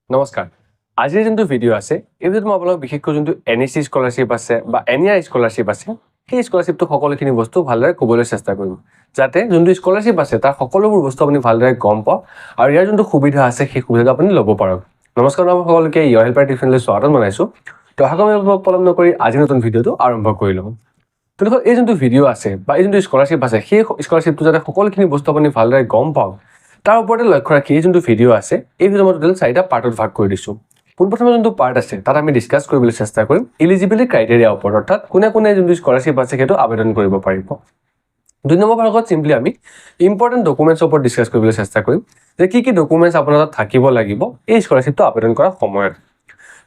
নমস্কাৰ আজিৰ যোনটো ভিডিঅ' আছে এই ভিডিঅ'ত মই আপোনালোকক বিশেষকৈ যোনটো NEC স্কলাৰশ্বিপ আছে বা NEI স্কলাৰশ্বিপ আছে সেই স্কলাৰশ্বিপটো সকলোখিনি বস্তু ভালদৰে ক'বলৈ চেষ্টা কৰিম যাতে যোনটো স্কলাৰশ্বিপ আছে তাৰ সকলোবোৰ বস্তু আপুনি ভালদৰে গম পাওক আৰু ইয়াৰ যোনটো সুবিধা আছে সেই সুবিধাটো আপুনি ল'ব পাৰক নমস্কাৰ সকলোকে ইয়ৰ হেল্পাৰ টিউশ্যনলৈ স্বাগতম জনাইছোঁ তো আশা পলম নকৰি আজি নতুন ভিডিঅ'টো আৰম্ভ কৰি লওঁ তো এই যোনটো ভিডিঅ' আছে বা এই যোনটো স্কলাৰশ্বিপ আছে সেই স্কলাৰশ্বিপটো যাতে সকলোখিনি বস্তু আপুনি ভালদৰে গম পাওক তাৰ ওপৰতে লক্ষ্য ৰাখি এই যোনটো ভিডিঅ' আছে এই ভিডিঅ' মই টোটেল 4টা পাৰ্টত ভাগ কৰি দিছোঁ পোনপ্ৰথমে যোনটো পাৰ্ট আছে তাত আমি ডিছকাছ কৰিবলৈ চেষ্টা কৰিম এলিজিবিলিটি ক্ৰাইটেৰিয়া ওপৰত অৰ্থাৎ কোনে যোনটো স্কলাৰশ্বিপ আছে সেইটো আবেদন কৰিব পাৰিব 2 নম্বৰ ভাগত সিম্পলি আমি ইম্পৰ্টেণ্ট ডকুমেণ্টছৰ ওপৰত ডিছকাছ কৰিবলৈ চেষ্টা কৰিম যে কি ডকুমেণ্টছ আপোনাৰ তাত থাকিব লাগিব এই স্কলাৰশ্বিপটো আবেদন কৰাৰ সময়ত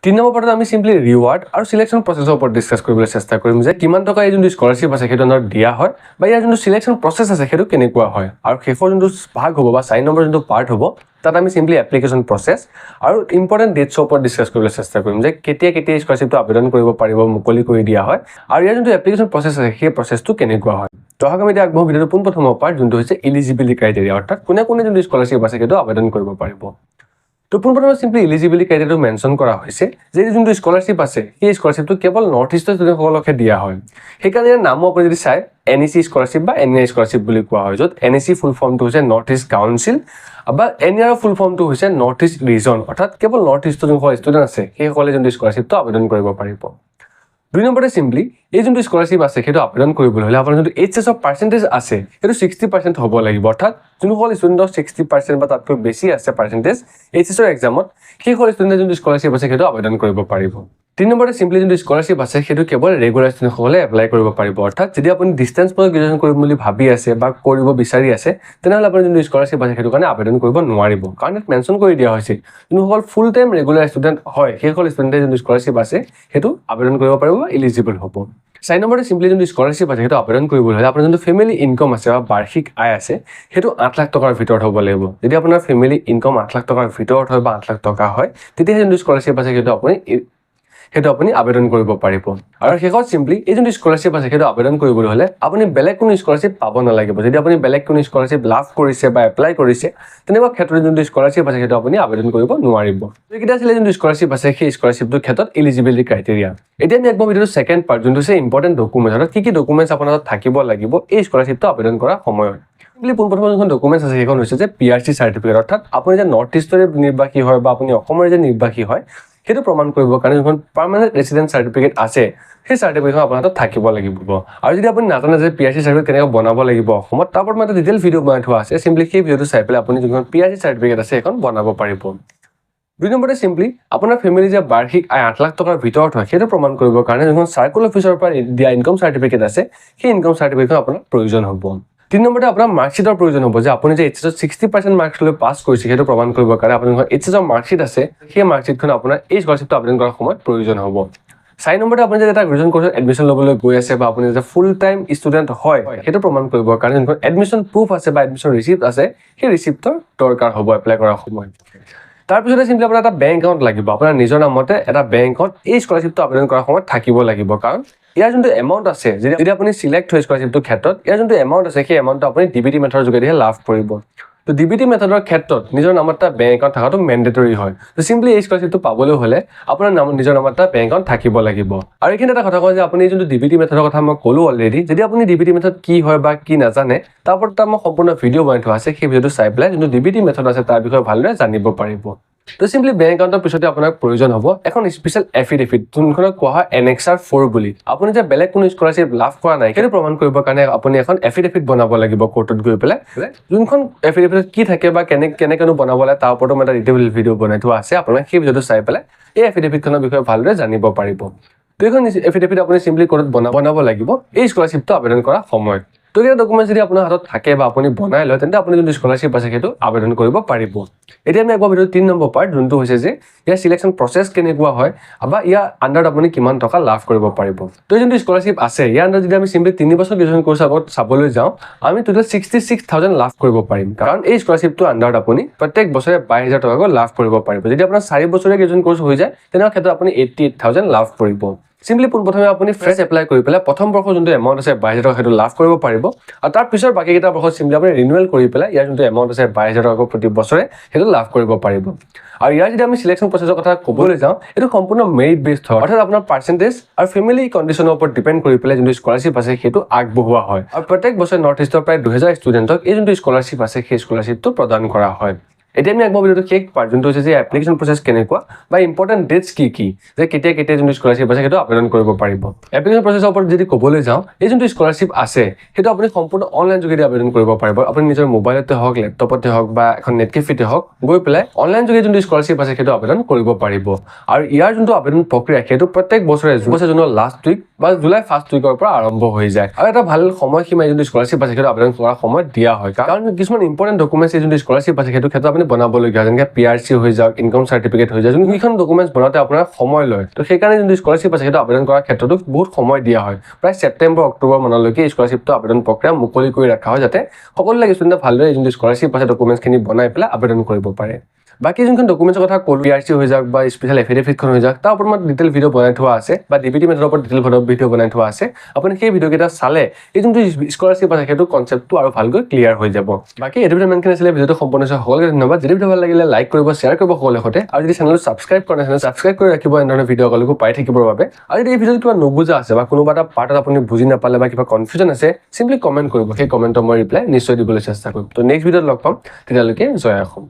3 নম্বৰ পাৰ্টত আমি সিম্পলি ৰিৱাৰ্ড আৰু সিলেকশ্যন প্ৰচেছৰ ওপৰত ডিছকাছ কৰিবলৈ চেষ্টা কৰিম যে কিমান টকা এই যোনটো স্কলাৰশ্বিপ আছে সেইটো আণ্ডাৰত দিয়া হয় বা ইয়াৰ যোনটো সিলেকশ্যন প্ৰচেছ আছে সেইটো কেনেকুৱা হয় আৰু শেষৰ যোনটো ভাগ হ'ব বা 4 নম্বৰ যোনটো পাৰ্ট হ'ব তাত আমি সিম্পলি এপ্লিকেশ্যন প্ৰচেছ আৰু ইম্পৰ্টেণ্ট ডেটছৰ ওপৰত ডিছকাছ কৰিবলৈ চেষ্টা কৰিম যে কেতিয়া স্কলাৰশ্বিপটো আবেদন কৰিব পাৰিব মুকলি কৰি দিয়া হয় আৰু ইয়াৰ যোনটো এপ্লিকেশ্যন প্ৰচেছ আছে সেই প্ৰচেছটো কেনেকুৱা হয় তো আমি এতিয়া আগবঢ়ো ভিডিঅ'ৰ পোনপ্ৰথমৰ পাৰ্ট যোনটো হৈছে এলিজিবিলিটি ক্ৰাইটেৰিয়া অৰ্থাৎ কোনে যোনটো স্কলাৰশ্বিপ আছে সেইটো আবেদন কৰিব পাৰিব তো পোনপ্ৰথমে সিম্পলি এলিজিবিলিটি ক্ৰাইটেৰিয়াটো মেনশ্যন কৰা হৈছে যে যোনটো স্কলাৰশ্বিপ আছে সেই স্কলাৰশ্বিপটো কেৱল নৰ্থ ইষ্টৰ ষ্টুডেণ্টসকলকহে দিয়া হয় সেইকাৰণে ইয়াৰ নামো আপুনি যদি চাই NEC স্কলাৰশ্বিপ বা NEI স্কলাৰশ্বিপ বুলি কোৱা হয় য'ত NEC ফুল ফৰ্মটো হৈছে নৰ্থ ইষ্ট কাউন্সিল বা NEI ফুল ফৰ্মটো হৈছে নৰ্থ ইষ্ট ৰিজন অৰ্থাৎ কেৱল নৰ্থ ইষ্টৰ যোনসকল ষ্টুডেণ্ট আছে সেইসকলে যোনটো স্কলাৰশ্বিপটো আবেদন কৰিব পাৰিব 2 নম্বৰতে সিম্পলি এই যোনটো স্কলাৰশ্বিপ আছে সেইটো আবেদন কৰিবলৈ হ'লে আপোনাৰ যোনটো HS অফ পাৰ্চেণ্টেজ আছে সেইটো 60% হ'ব লাগিব অৰ্থাৎ যোনসকল ষ্টুডেণ্টৰ 60% বা তাতকৈ বেছি আছে পাৰ্চেণ্টেজ HS ৰ এক্সামত সেইসকল ষ্টুডেণ্টে যোনটো স্কলাৰশ্বিপ আছে সেইটো আবেদন কৰিব পাৰিব 3 নম্বৰতে সিম্পলি যোনটো স্কলাৰশ্বিপ আছে সেইটো কেৱল ৰেগুলাৰ ষ্টুডেণ্টসকলে এপ্লাই কৰিব পাৰিব অৰ্থাৎ যদি আপুনি ডিষ্টেন্স পঢ়ি গ্ৰেজুৱেশ্যন কৰিম বুলি ভাবি আছে বা কৰিব বিচাৰি আছে তেনেহ'লে আপুনি যোনটো স্কলাৰশ্বিপ আছে সেইটো কাৰণে আবেদন কৰিব নোৱাৰিব কাৰণ ইয়াত মেনশ্যন কৰি দিয়া হৈছে যোনসকল ফুল টাইম ৰেগুলাৰ ষ্টুডেণ্ট হয় সেইসকল ষ্টুডেণ্টে যোনটো স্কলাৰশ্বিপ আছে সেইটো আবেদন কৰিব পাৰিব এলিজিবল হ'ব 4 নম্বৰতে সিম্পলি যোনটো স্কলাৰশ্বিপ আছে সেইটো আবেদন কৰিবলৈ হ'লে আপোনাৰ যোনটো ফেমিলি ইনকম আছে বা বাৰ্ষিক আয় আছে সেইটো 8 লাখ টকাৰ ভিতৰত হ'ব লাগিব যদি আপোনাৰ ফেমিলি ইনকম 8 লাখ টকাৰ ভিতৰত হয় বা 8 লাখ টকা হয় তেতিয়া যোনটো স্কলাৰশ্বিপ আছে সেইটো আপুনি আবেদন কৰিব পাৰিব আৰু শেষত সিম্পলি এই যোনটো স্কলাৰশ্বিপ আছে সেইটো আবেদন কৰিবলৈ হ'লে আপুনি বেলেগ কোনো স্কলাৰশ্বিপ পাব নালাগিব যদি আপুনি বেলেগ কোনো স্কলাৰশ্বিপ লাভ কৰিছে বা এপ্লাই কৰিছে তেনেকুৱা ক্ষেত্ৰত যোনটো স্কলাৰশ্বিপ আছে সেইটো আপুনি আবেদন কৰিব নোৱাৰিব এইকেইটা আছিলে যোনটো স্কলাৰশ্বিপ আছে সেই স্কলাৰশ্বিপটোৰ ক্ষেত্ৰত এলিজিবিলিটি ক্ৰাইটেৰিয়া এতিয়া আমি একদম ভিডিঅ'ৰ সেকেন্ড পাৰ্ট যোনটো হৈছে ইম্পৰ্টেণ্ট ডকুমেণ্টছ অৰ্থাৎ কি ডকুমেণ্টছ আপোনাৰ তাত থাকিব লাগিব এই স্কলাৰশ্বিপটো আবেদন কৰাৰ সময়ত পোনপ্ৰথমে যোনখন ডকুমেণ্টছ আছে সেইখন হৈছে যে PRC চাৰ্টিফিকেট অৰ্থাৎ আপুনি যে নৰ্থ ইষ্টৰে নিৰ্বাসী হয় বা আপুনি অসমৰ যে নিৰ্বাসী হয় সেইটো প্ৰমাণ কৰিবৰ কাৰণে যোনখন পাৰ্মানেণ্ট ৰেচিডেন্ট চাৰ্টিফিকেট আছে সেই চাৰ্টিফিকেটখন আপোনাৰ তাত থাকিব লাগিব আৰু যদি আপুনি নাজানে যে PRC চাৰ্টিফিকেট কেনেকৈ বনাব লাগিব অসমত তাৰ ওপৰত মই এটা ডিটেইল ভিডিঅ' বনাই থোৱা আছে সিম্পলি সেই ভিডিঅ'টো চাই পেলাই আপুনি যোনখন PRC চাৰ্টিফিকেট আছে সেইখন বনাব পাৰিব 2 নম্বৰতে সিম্পলি আপোনাৰ ফেমিলি যে বাৰ্ষিক আয় 8 লাখ টকাৰ ভিতৰত হয় সেইটো প্ৰমাণ কৰিবৰ কাৰণে যোনখন চাৰ্কুল অফিচৰ পৰা দিয়া ইনকম চাৰ্টিফিকেট আছে সেই ইনকম চাৰ্টিফিকেটখন আপোনাৰ প্ৰয়োজন হ'ব 3 নম্বৰতে আপোনাৰ মাৰ্কশ্বিটৰ প্ৰয়োজন হ'ব যে আপুনি যে HS 60% মাৰ্কছ লৈ পাছ কৰিছে সেইটো প্ৰমাণ কৰিবৰ কাৰণে আপোনাৰ HS ৰ মাৰ্কশ্বিট আছে সেই মাৰ্কশ্বিটখন আপোনাৰ এই স্কলাৰশ্বিপটো আবেদন কৰাৰ সময়ত প্ৰয়োজন হ'ব 4 নম্বৰতে আপুনি যে এটা গ্ৰেজুৱেশ্যন কোৰ্চত এডমিশ্যন ল'বলৈ গৈ আছে বা আপুনি যে ফুল টাইম ষ্টুডেণ্ট হয় সেইটো প্ৰমাণ কৰিবৰ কাৰণে যোনখন এডমিশ্যন প্ৰুফ আছে বা এডমিশ্যন ৰিচিপ্ট আছে সেই ৰিচিপ্টৰ দৰকাৰ হ'ব এপ্লাই কৰাৰ সময়ত তাৰপিছতে সিম্পলি আপোনাৰ এটা বেংক একাউণ্ট লাগিব আপোনাৰ নিজৰ নামতে এটা বেংক একাউণ্ট এই স্কলাৰশ্বিপটো আবেদন কৰাৰ সময়ত থাকিব লাগিব কাৰণ ইয়াৰ যোনটো এমাউণ্ট আছে যদি আপুনি সিলেক্ট হয় স্কলাৰশ্বিপটোৰ ক্ষেত্ৰত ইয়াৰ যোনটো এমাউণ্ট আছে সেই এমাউণ্টটো আপুনি DBT মেথডৰ যোগেদিহে লাভ কৰিব তো DBT মেথডৰ ক্ষেত্ৰত নিজৰ নামত এটা বেংক একাউণ্ট থকাটো মেণ্ডেটৰী হয় তো সিম্পলি এই স্কলাৰশ্বিপটো পাবলৈ হ'লে আপোনাৰ নিজৰ নামত এটা বেংক একাউণ্ট থাকিব লাগিব আৰু এইখিনি এটা কথা কওঁ যে আপুনি যোনটো DBT মেথডৰ কথা মই ক'লো অলৰেডি যদি আপুনি DBT মেথড কি হয় বা কি নাজানে তাৰ ওপৰত মই সম্পূৰ্ণ ভিডিঅ' বনাই থোৱা আছে সেই ভিডিঅ'টো চাই পেলাই যোনটো DBT মেথড আছে তাৰ বিষয়ে ভালদৰে জানিব পাৰিব তো সিম্পলি বেংক একাউণ্টৰ পিছতে আপোনাৰ প্ৰয়োজন হ'ব এখন স্পেচিয়েল এফিডেভিট যোনখনক কোৱা হয় Annexure 4 বুলি আপুনি যে বেলেগ কোনো স্কলাৰশ্বিপ লাভ কৰা নাই সেইটো প্ৰমাণ কৰিবৰ কাৰণে আপুনি এখন এফিডেভিট বনাব লাগিব কোৰ্টত গৈ পেলাই যোনখন এফিডেভিটত কি থাকে বা কেনেকৈ বনাব লাগে তাৰ ওপৰতো মই এটা ডিটেইল ভিডিঅ' বনাই থোৱা আছে আপোনালোকে সেই ভিডিঅ'টো চাই পেলাই এই এফিডেভিটখনৰ বিষয়ে ভালদৰে জানিব পাৰিব তো এইখন এফিডেভিট আপুনি সিম্পলি কোৰ্টত বনাব লাগিব এই স্কলাৰশ্বিপটো আবেদন কৰাৰ সময়ত তো এই ডকুমেণ্টছ যদি আপোনাৰ হাতত থাকে বা আপুনি বনাই লয় তেন্তে আপুনি যোনটো স্কলাৰশ্বিপ আছে সেইটো আবেদন কৰিব পাৰিব এতিয়া আমি একবাৰ ভিডিঅ'ৰ 3 নম্বৰ পাৰ্ট যোনটো হৈছে যে ইয়াৰ সিলেকশ্যন প্ৰচেছ কেনেকুৱা হয় বা ইয়াৰ আণ্ডাৰত আপুনি কিমান টকা লাভ কৰিব পাৰিব তো যোনটো স্কলাৰশ্বিপ আছে ইয়াৰ আণ্ডাৰত যদি আমি সিম্পলি 3 বছৰ গ্ৰেজুৱেশ্যন কোৰ্ছ আগত চাবলৈ যাওঁ আমি টোটেল 66,000 লাভ কৰিব পাৰিম কাৰণ এই স্কলাৰশ্বিপটো আণ্ডাৰত আপুনি প্ৰত্যেক বছৰে 22,000 টকাকৈ লাভ কৰিব পাৰিব যদি আপোনাৰ 4 বছৰীয়া গ্ৰেজুৱেশ্যন কোৰ্ছ হৈ যায় তেনেকুৱা ক্ষেত্ৰত আপুনি 88,000 লাভ কৰিব সিম্পলি পোনপ্ৰথমে আপুনি ফ্ৰেছ এপ্লাই কৰি পেলাই প্ৰথম বৰ্ষৰ যোনটো এমাউণ্ট আছে 22,000 টকা সেইটো লাভ কৰিব পাৰিব আৰু তাৰ পিছৰ বাকীকেইটা বৰ্ষত সিম্পলি আপুনি ৰিনিউৱেল কৰি পেলাই ইয়াৰ যোনটো এমাউণ্ট আছে 22,000 টকা প্ৰতি বছৰে সেইটো লাভ কৰিব পাৰিব আৰু ইয়াৰ যদি আমি সিলেকশ্যন প্ৰচেছৰ কথা ক'বলৈ যাওঁ এইটো সম্পূৰ্ণ মেৰিট বেছড হয় অৰ্থাৎ আপোনাৰ পাৰ্চেণ্টেজ আৰু ফেমিলি কণ্ডিশ্যনৰ ওপৰত ডিপেণ্ড কৰি পেলাই যোনটো স্কলাৰশ্বিপ আছে সেইটো আগবঢ়োৱা হয় আৰু প্ৰত্যেক বছৰে নৰ্থ ইষ্টৰ প্ৰায় 2,000 ষ্টুডেণ্টক এই যোনটো স্কলাৰশ্বিপ আছে সেই স্কলাৰশ্বিপটো প্ৰদান কৰা হয় এতিয়া আমি আগৰ ভিডিঅ'টো শেষ পাৰ্ট যোনটো হৈছে যে এপ্লিকেশ্যন প্ৰচেছ কেনেকুৱা বা ইম্পৰ্টেণ্ট ডেটছ কি যে কেতিয়া যোনটো স্কলাৰশ্বিপ আছে সেইটো আবেদন কৰিব পাৰিব এপ্লিকেশ্যন প্ৰচেছৰ ওপৰত যদি ক'বলৈ যাওঁ এই যোনটো স্কলাৰশ্বিপ আছে সেইটো আপুনি সম্পূৰ্ণ অনলাইন যোগেদি আবেদন কৰিব পাৰিব আপুনি নিজৰ মোবাইলতে হওক লেপটপতে হওক বা এখন নেট কেফেতে হওক গৈ পেলাই অনলাইন যোগেদি যোনটো স্কলাৰশ্বিপ আছে সেইটো আবেদন কৰিব পাৰিব আৰু ইয়াৰ যোনটো আবেদন প্ৰক্ৰিয়া সেইটো প্ৰত্যেক বছৰে জুনৰ লাষ্ট উইক বা জুলাই ফাৰ্ষ্ট উইকৰ পৰা আৰম্ভ হৈ যায় আৰু এটা ভাল সময়সীমা যোনটো স্কলাৰশ্বিপ আছে সেইটো আবেদন কৰাৰ সময়ত দিয়া হয় কাৰণ কিছুমান ইম্পৰ্টেণ্ট ডকুমেণ্টছ যোনটো স্কলাৰশ্বিপ আছে সেইটো ক্ষেত্ৰত আপুনি বনাবলগীয়া যেনেকৈ PRC হৈ যাওক ইনকাম চাৰ্টিফিকেট হৈ যায় যোনকেইখন ডকুমেণ্টছ বনাওঁতে আপোনাৰ সময় লয় তো সেইকাৰণে যোনটো স্কলাৰশ্বিপ আছে সেইটো আবেদন কৰাৰ ক্ষেত্ৰতো বহুত সময় দিয়া হয় প্ৰায় ছেপ্টেম্বৰ অক্টোবৰ মানলৈকে এই স্কলাৰশ্বিপটো আবেদন প্ৰক্ৰিয়া মুকলি কৰি ৰখা হয় যাতে সকলোবিলাক ষ্টুডেণ্টে ভালদৰে যোনটো স্কলাৰশ্বিপ আছে ডকুমেণ্টছখিনি বনাই পেলাই আবেদন কৰিব পাৰে বাকি যোনখন ডকুমেণ্টছৰ কথা ক'লো PRC হৈ যাওক বা স্পেচিয়েল এফিডেভিটখন হৈ যাওক তাৰ ওপৰত মই ডিটেইল ভিডিঅ' বনাই থোৱা আছে বা DBT মেথডৰ ওপৰত ডিটেইল ভিডিঅ' বনাই থোৱা আছে আপুনি সেই ভিডিঅ'কেইটা চালে এই যোনটো স্কলাৰশ্বিপ আছে সেইটো কনচেপ্টটো আৰু ভালকৈ ক্লিয়াৰ হৈ যাব বাকি এইটো ভিডিঅ' ইমানখিনি আছিলে ভিডিঅ'টো সম্পূৰ্ণ হৈছে সকলোকে ধন্যবাদ যদি ভিডিঅ' ভাল লাগিলে লাইক কৰিব শ্বেয়াৰ কৰিব সকলোৰে সৈতে আৰু যদি চেনেলটো ছাবস্ক্ৰাইব কৰা নাই ছাবস্ক্ৰাইব কৰি ৰাখিব এনেধৰণৰ ভিডিঅ' সকলোকে পাই থাকিবৰ বাবে আৰু যদি এই ভিডিঅ'ত কিবা নুবুজা আছে বা কোনোবা এটা পাৰ্টত আপুনি বুজি নাপালে বা কিবা কনফিউজন আছে চিম্পলি কমেণ্ট কৰিব সেই কমেণ্টৰ মই ৰিপ্লাই নিশ্চয় দিবলৈ চেষ্টা কৰিম তো নেক্সট ভিডিঅ'ত লগ পাম তেতিয়ালৈকে জয় অসম